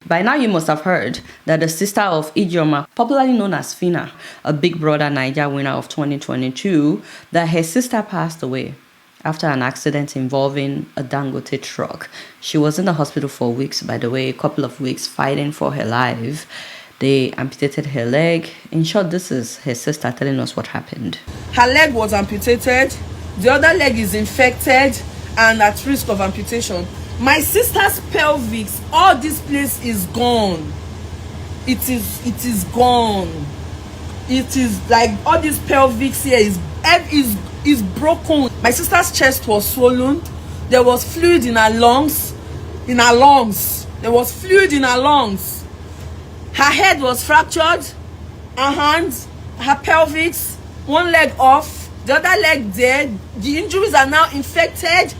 By now, you must have heard that the sister of Ijeoma, popularly known as Phyna, a Big Brother Naija winner of 2022, that her sister passed away after an accident involving a Dangote truck. She was in the hospital for weeks, by the way, a couple of weeks, fighting for her life. They amputated her leg. In short, this is her sister telling us what happened. Her leg was amputated. The other leg is infected and at risk of amputation. My sister's pelvis, all this place is gone. It is gone. It is like all this pelvis here is broken. My sister's chest was swollen. There was fluid in her lungs. There was fluid in her lungs. Her head was fractured. Her hands, her pelvis, one leg off, the other leg dead. The injuries are now infected.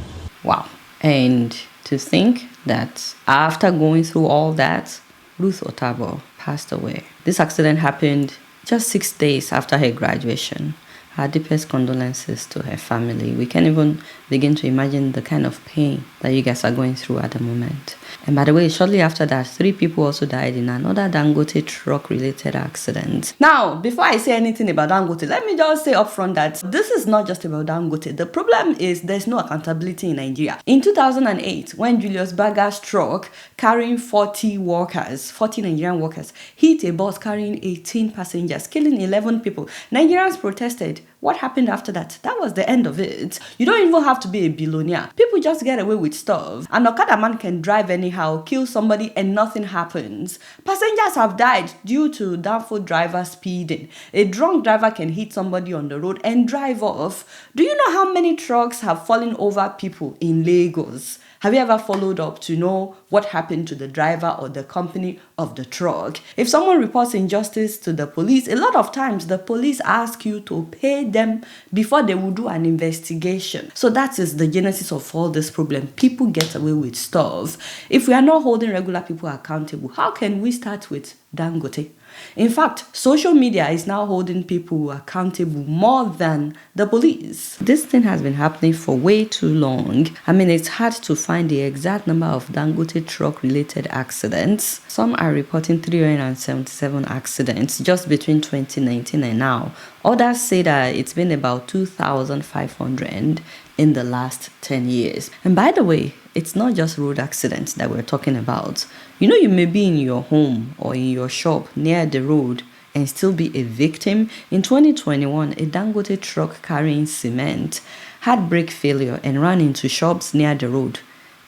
Wow. And to think that after going through all that, Ruth Otabor passed away. This accident happened just 6 days after her graduation. Our deepest condolences to her family. We can't even begin to imagine the kind of pain that you guys are going through at the moment. And by the way, shortly after that, 3 people also died in another Dangote truck-related accident. Now, before I say anything about Dangote, let me just say upfront that this is not just about Dangote. The problem is there's no accountability in Nigeria. In 2008, when Julius Berger's truck carrying 40 Nigerian workers, hit a bus carrying 18 passengers, killing 11 people, Nigerians protested. What happened after that? That was the end of it. You don't even have to be a billionaire. People just get away with stuff. An Okada man can drive anyhow, kill somebody, and nothing happens. Passengers have died due to doubtful driver speeding. A drunk driver can hit somebody on the road and drive off. Do you know how many trucks have fallen over people in Lagos? Have you ever followed up to know what happened to the driver or the company of the truck? If someone reports injustice to the police, a lot of times the police ask you to pay them before they will do an investigation. So that is the genesis of all this problem. People get away with stuff. If we are not holding regular people accountable, how can we start with Dangote? In fact, social media is now holding people accountable more than the police. This thing has been happening for way too long. I mean, it's hard to find the exact number of Dangote truck-related accidents. Some are reporting 377 accidents just between 2019 and now. Others say that it's been about 2,500 in the last 10 years. And by the way, it's not just road accidents that we're talking about. You know, you may be in your home or in your shop near the road and still be a victim. In 2021, a Dangote truck carrying cement had brake failure and ran into shops near the road,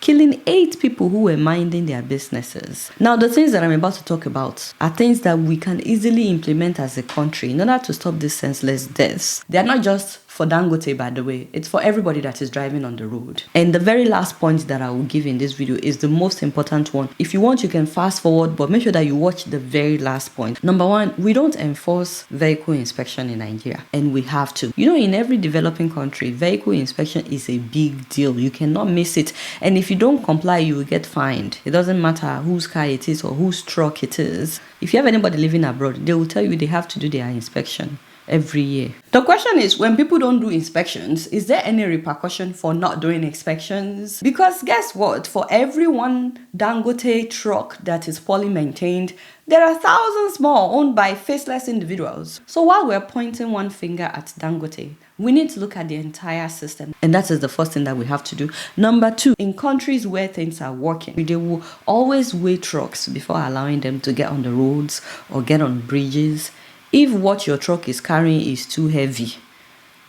killing 8 people who were minding their businesses. Now, the things that I'm about to talk about are things that we can easily implement as a country in order to stop these senseless deaths. They are not just for Dangote, by the way. It's for everybody that is driving on the road. And the very last point that I will give in this video is the most important one. If you want, you can fast forward, but make sure that you watch the very last point. Number 1, we don't enforce vehicle inspection in Nigeria, and we have to. You know, in every developing country, vehicle inspection is a big deal. You cannot miss it. And if you don't comply, you will get fined. It doesn't matter whose car it is or whose truck it is. If you have anybody living abroad, they will tell you they have to do their inspection every year. The question is, when people don't do inspections, is there any repercussion for not doing inspections? Because guess what? For every one Dangote truck that is poorly maintained, there are thousands more owned by faceless individuals. So while we're pointing one finger at Dangote, we need to look at the entire system. And that is the first thing that we have to do. Number 2, in countries where things are working, they will always weigh trucks before allowing them to get on the roads or get on bridges. If what your truck is carrying is too heavy,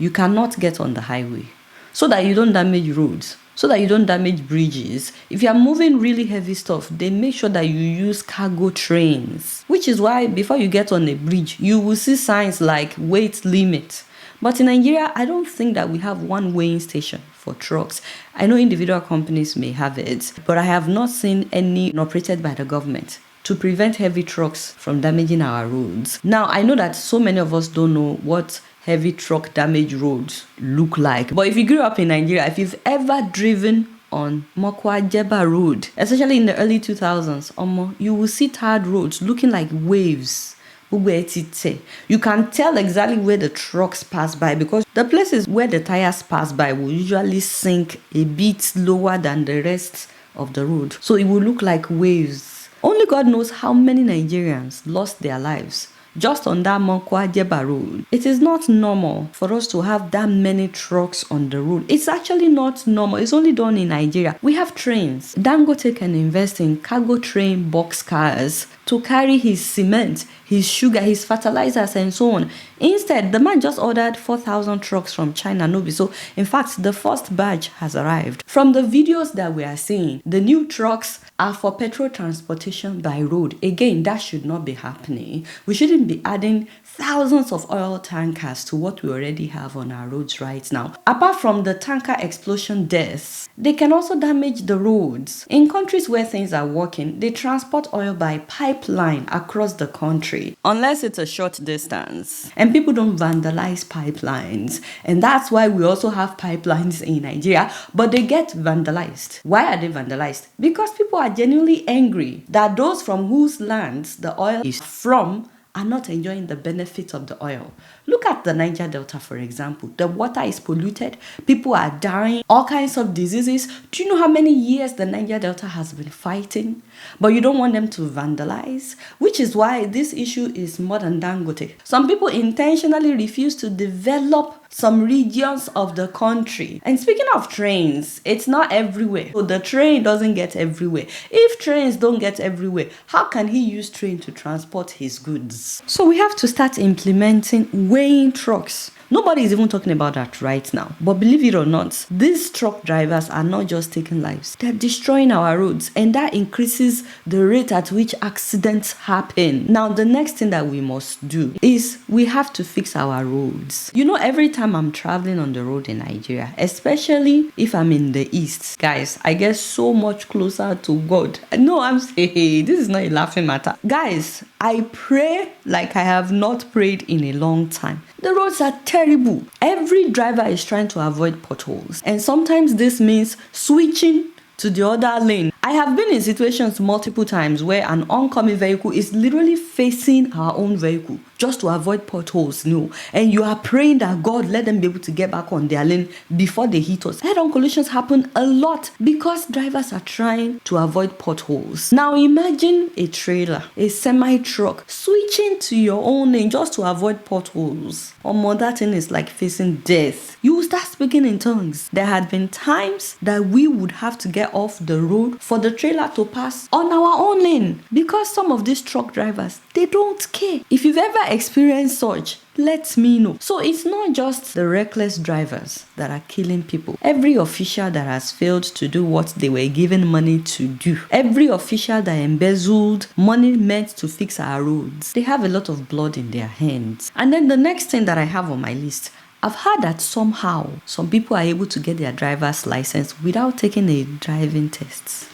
you cannot get on the highway, so that you don't damage roads, so that you don't damage bridges. If you are moving really heavy stuff, they make sure that you use cargo trains, which is why before you get on a bridge, you will see signs like weight limit. But in Nigeria, I don't think that we have one weighing station for trucks. I know individual companies may have it, but I have not seen any operated by the government to prevent heavy trucks from damaging our roads. Now, I know that so many of us don't know what heavy truck damaged roads look like. But if you grew up in Nigeria, if you've ever driven on Mokwa-Jeba Road, especially in the early 2000s, you will see tarred roads looking like waves. You can tell exactly where the trucks pass by, because the places where the tires pass by will usually sink a bit lower than the rest of the road. So it will look like waves. Only God knows how many Nigerians lost their lives just on that Monkwa-Jeba road. It is not normal for us to have that many trucks on the road. It's actually not normal. It's only done in Nigeria. We have trains. Dangote can invest in cargo train boxcars to carry his cement, his sugar, his fertilizers, and so on. Instead, the man just ordered 4,000 trucks from China, Nobi. So, in fact, the first batch has arrived. From the videos that we are seeing, the new trucks are for petrol transportation by road. Again, that should not be happening. We shouldn't be adding thousands of oil tankers to what we already have on our roads right now. Apart from the tanker explosion deaths, they can also damage the roads. In countries where things are working, they transport oil by pipeline across the country, unless it's a short distance. And people don't vandalize pipelines. And that's why we also have pipelines in Nigeria, but they get vandalized. Why are they vandalized? Because people are genuinely angry that those from whose lands the oil is from are not enjoying the benefits of the oil. Look at the Niger Delta, for example. The water is polluted. People are dying. All kinds of diseases. Do you know how many years the Niger Delta has been fighting? But you don't want them to vandalize, which is why this issue is more than Dangote. Some people intentionally refuse to develop some regions of the country. And speaking of trains, it's not everywhere. So the train doesn't get everywhere. If trains don't get everywhere, how can he use train to transport his goods? So we have to start implementing weighing trucks. Nobody is even talking about that right now. But believe it or not, these truck drivers are not just taking lives. They're destroying our roads, and that increases the rate at which accidents happen. Now, the next thing that we must do is we have to fix our roads. You know, every time I'm traveling on the road in Nigeria, especially if I'm in the east, guys, I get so much closer to God. No, I'm saying, this is not a laughing matter. Guys, I pray like I have not prayed in a long time. The roads are terrible. Every driver is trying to avoid potholes. And sometimes this means switching to the other lane. I have been in situations multiple times where an oncoming vehicle is literally facing our own vehicle just to avoid potholes, and you are praying that God let them be able to get back on their lane before they hit us. Head-on collisions happen a lot because drivers are trying to avoid potholes. Now imagine a trailer, a semi-truck, switching to your own lane just to avoid potholes. That thing is like facing death. You will start speaking in tongues. There had been times that we would have to get off the road for the trailer to pass on our own lane because some of these truck drivers, they don't care. If you've ever experienced such, let me know. So it's not just the reckless drivers that are killing people. Every official that has failed to do what they were given money to do, every official that embezzled money meant to fix our roads, they have a lot of blood in their hands. And then the next thing that I have on my list, I've heard that somehow some people are able to get their driver's license without taking a driving test.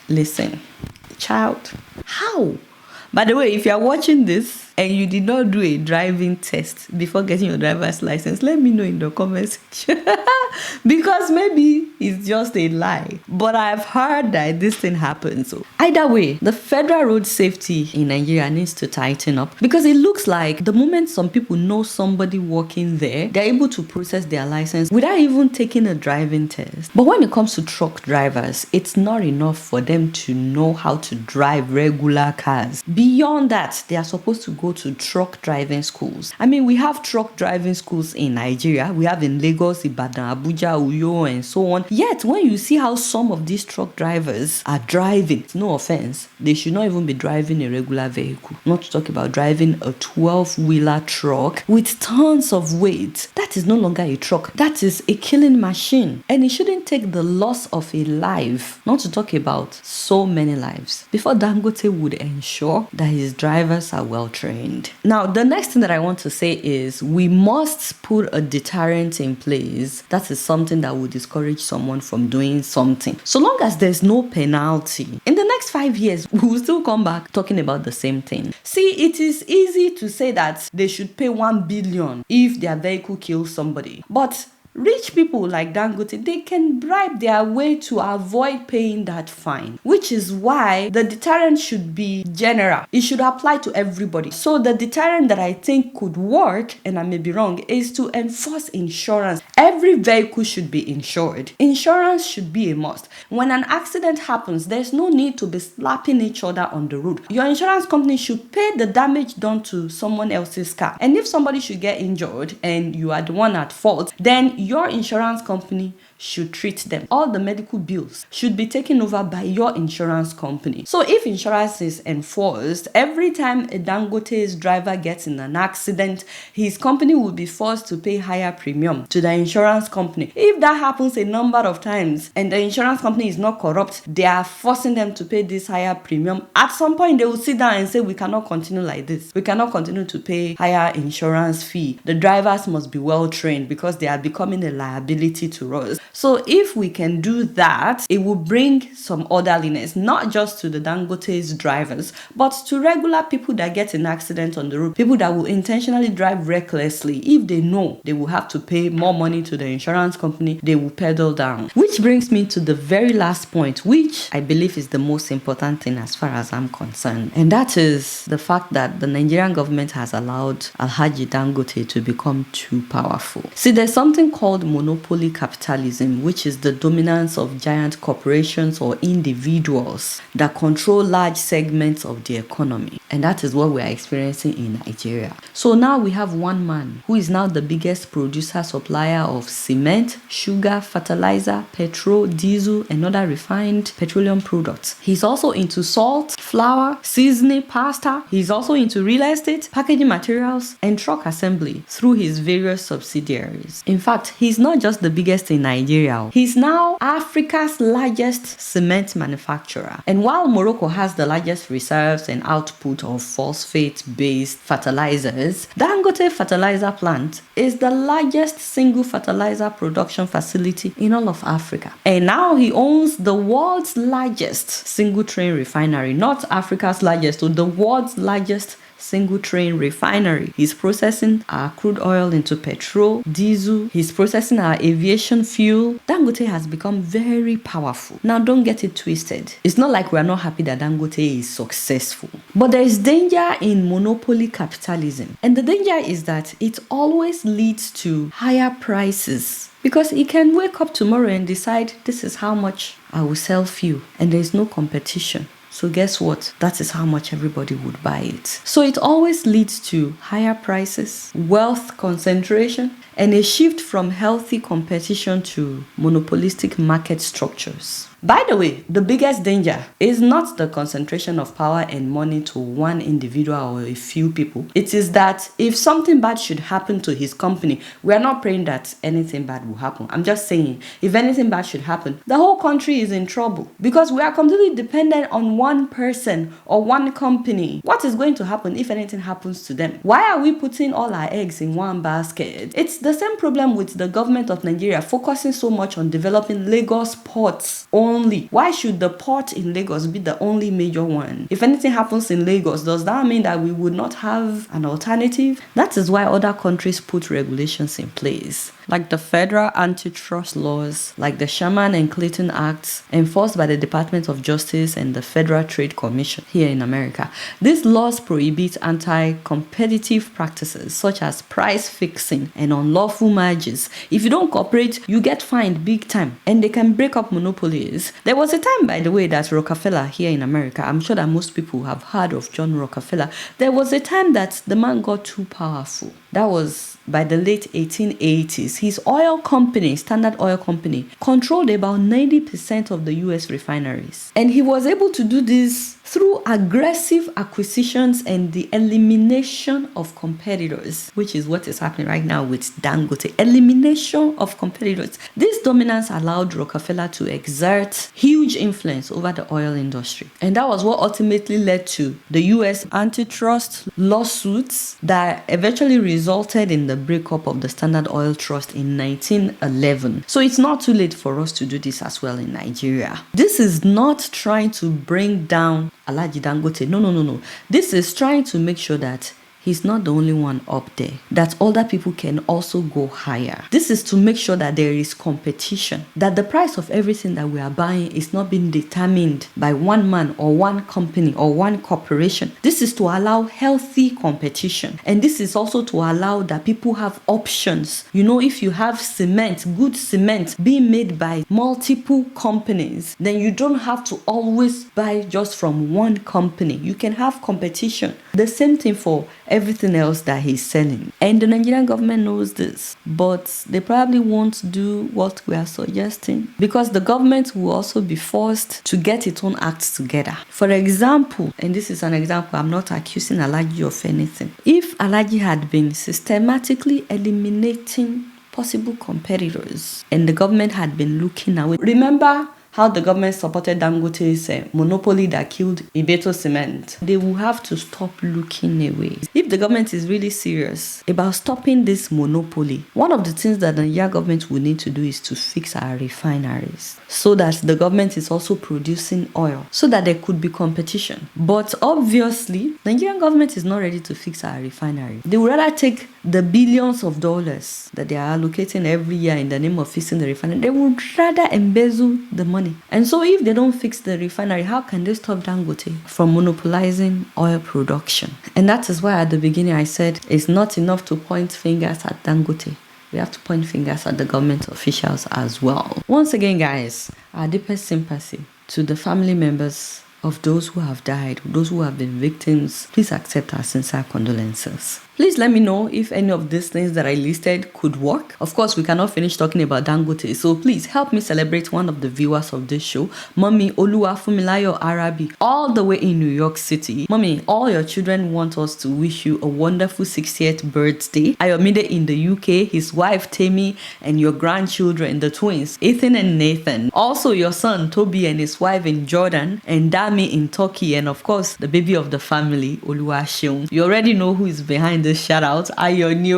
Listen, child, how? By the way, if you're watching this and you did not do a driving test before getting your driver's license, let me know in the comment section. Because maybe it's just a lie. But I've heard that this thing happens. So either way, the federal road safety in Nigeria needs to tighten up, because it looks like the moment some people know somebody working there, they're able to process their license without even taking a driving test. But when it comes to truck drivers, it's not enough for them to know how to drive regular cars. Beyond that, they are supposed to go to truck driving schools. I mean, we have truck driving schools in Nigeria. We have in Lagos, Ibadan, Abuja, Uyo, and so on. Yet, when you see how some of these truck drivers are driving, no offense, they should not even be driving a regular vehicle. Not to talk about driving a 12-wheeler truck with tons of weight. That is no longer a truck. That is a killing machine. And it shouldn't take the loss of a life, not to talk about so many lives, before Dangote would ensure that his drivers are well trained. Now, the next thing that I want to say is we must put a deterrent in place. That is something that will discourage someone from doing something. So long as there's no penalty, in the next 5 years, we will still come back talking about the same thing. See, it is easy to say that they should pay 1 billion if their vehicle kills somebody. But Rich people like Dangote, they can bribe their way to avoid paying that fine, which is why the deterrent should be general. It should apply to everybody. So the deterrent that I think could work, and I may be wrong, is to enforce insurance. Every vehicle should be insured. Insurance should be a must. When an accident happens, there's no need to be slapping each other on the road. Your insurance company should pay the damage done to someone else's car. And if somebody should get injured and you are the one at fault, then your insurance company should treat them. All the medical bills should be taken over by your insurance company. So if insurance is enforced, every time a Dangote's driver gets in an accident, his company will be forced to pay higher premium to the insurance company. If that happens a number of times and the insurance company is not corrupt, they are forcing them to pay this higher premium. At some point, they will sit down and say, we cannot continue like this. We cannot continue to pay higher insurance fee. The drivers must be well trained because they are becoming a liability to us. So if we can do that, it will bring some orderliness, not just to the Dangote's drivers, but to regular people that get in accident on the road, people that will intentionally drive recklessly. If they know they will have to pay more money to the insurance company, they will pedal down. Which brings me to the very last point, which I believe is the most important thing as far as I'm concerned. And that is the fact that the Nigerian government has allowed Alhaji Dangote to become too powerful. See, there's something called monopoly capitalism, which is the dominance of giant corporations or individuals that control large segments of the economy. And that is what we are experiencing in Nigeria. So now we have one man who is now the biggest producer, supplier of cement, sugar, fertilizer, petrol, diesel, and other refined petroleum products. He's also into salt, flour, seasoning, pasta. He's also into real estate, packaging materials, and truck assembly through his various subsidiaries. In fact, he's not just the biggest in Nigeria. He's now Africa's largest cement manufacturer. And while Morocco has the largest reserves and output of phosphate-based fertilizers, Dangote fertilizer plant is the largest single fertilizer production facility in all of Africa. And now he owns the world's largest single train refinery, not Africa's largest, but the world's largest single train refinery. He's processing our crude oil into petrol, diesel. He's processing our aviation fuel. Dangote has become very powerful. Now, don't get it twisted. It's not like we're not happy that Dangote is successful. But there is danger in monopoly capitalism. And the danger is that it always leads to higher prices. Because he can wake up tomorrow and decide, this is how much I will sell fuel. And there's no competition. So guess what? That is how much everybody would buy it. So it always leads to higher prices, wealth concentration, and a shift from healthy competition to monopolistic market structures. By the way, the biggest danger is not the concentration of power and money to one individual or a few people. It is that if something bad should happen to his company, we are not praying that anything bad will happen. I'm just saying, if anything bad should happen, the whole country is in trouble because we are completely dependent on one person or one company. What is going to happen if anything happens to them? Why are we putting all our eggs in one basket? It's the same problem with the government of Nigeria focusing so much on developing Lagos ports only. Why should the port in Lagos be the only major one? If anything happens in Lagos, does that mean that we would not have an alternative? That is why other countries put regulations in place, like the federal antitrust laws, like the Sherman and Clayton Acts, enforced by the Department of Justice and the Federal Trade Commission here in America. These laws prohibit anti-competitive practices such as price fixing and unlawful mergers. If you don't cooperate, you get fined big time, and they can break up monopolies. There was a time, by the way, that Rockefeller here in America, I'm sure that most people have heard of John Rockefeller. There was a time that the man got too powerful. That was by the late 1880s. His oil company, Standard Oil Company, controlled about 90% of the US refineries. And he was able to do this through aggressive acquisitions and the elimination of competitors, which is what is happening right now with Dangote. Elimination of competitors. This dominance allowed Rockefeller to exert huge influence over the oil industry. And that was what ultimately led to the US antitrust lawsuits that eventually resulted in the breakup of the Standard Oil Trust in 1911. So it's not too late for us to do this as well in Nigeria. This is not trying to bring down Alhaji Dangote. No. This is trying to make sure that he's not the only one up there, that other people can also go higher. This is to make sure that there is competition, that the price of everything that we are buying is not being determined by one man or one company or one corporation. This is to allow healthy competition, and this is also to allow that people have options. You know, if you have cement, good cement being made by multiple companies, then you don't have to always buy just from one company. You can have competition. The same thing for everything else that he's selling. And the Nigerian government knows this, but they probably won't do what we are suggesting, because the government will also be forced to get its own acts together. For example, and this is an example, I'm not accusing Alhaji of anything. If Alhaji had been systematically eliminating possible competitors and the government had been looking away, remember how the government supported Dangote's monopoly that killed Ibeto Cement. They will have to stop looking away. If the government is really serious about stopping this monopoly, one of the things that the Nigerian government will need to do is to fix our refineries, so that the government is also producing oil, so that there could be competition. But obviously, the Nigerian government is not ready to fix our refinery. They would rather take the billions of dollars that they are allocating every year in the name of fixing the refinery. They would rather embezzle the money. And so if they don't fix the refinery, how can they stop Dangote from monopolizing oil production? And that is why at the beginning I said it's not enough to point fingers at Dangote. We have to point fingers at the government officials as well. Once again, guys, our deepest sympathy to the family members of those who have died, those who have been victims. Please accept our sincere condolences. Please let me know if any of these things that I listed could work. Of course, we cannot finish talking about Dangote, so please help me celebrate one of the viewers of this show, Mommy Oluwafumilayo Arabi, all the way in New York City. Mommy, all your children want us to wish you a wonderful 60th birthday. Ayomide in the UK, his wife Temi, and your grandchildren, the twins, Ethan and Nathan. Also your son Toby and his wife in Jordan, and Dami in Turkey, and of course the baby of the family, Oluwaseun. You already know who is behind this shout out, Ayoni.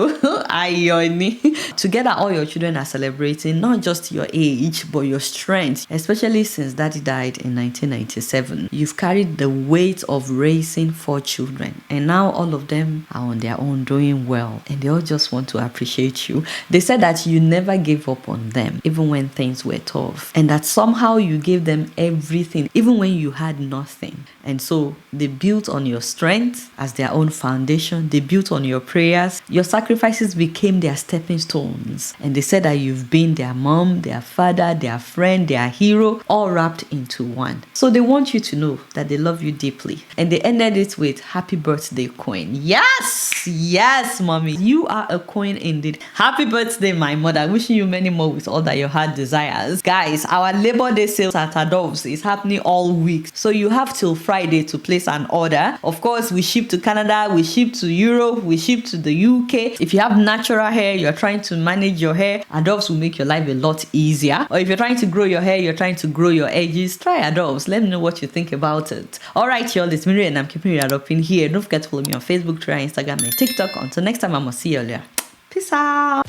Ayoni. Together, all your children are celebrating not just your age, but your strength, especially since daddy died in 1997. You've carried the weight of raising 4 children, and now all of them are on their own doing well, and they all just want to appreciate you. They said that you never gave up on them, even when things were tough, and that somehow you gave them everything, even when you had nothing. And so they built on your strength as their own foundation. They built on your prayers. Your sacrifices became their stepping stones. And they said that you've been their mom, their father, their friend, their hero, all wrapped into one. So they want you to know that they love you deeply. And they ended it with happy birthday, Queen. Yes! Yes, mommy. You are a queen indeed. Happy birthday, my mother. Wishing you many more with all that your heart desires. Guys, our Labor Day sales at Adeola is happening all week. So you have till Friday to place an order. Of course, we ship to Canada, we ship to Europe, we ship to the UK. If you have natural hair, you're trying to manage your hair, Adeola will make your life a lot easier. Or if you're trying to grow your hair, you're trying to grow your edges, try Adeola. Let me know what you think about it. Alright, y'all, it's Miri and I'm keeping it up in here. Don't forget to follow me on Facebook, Twitter, Instagram, and TikTok. Until next time, I'm gonna see you later. Peace out.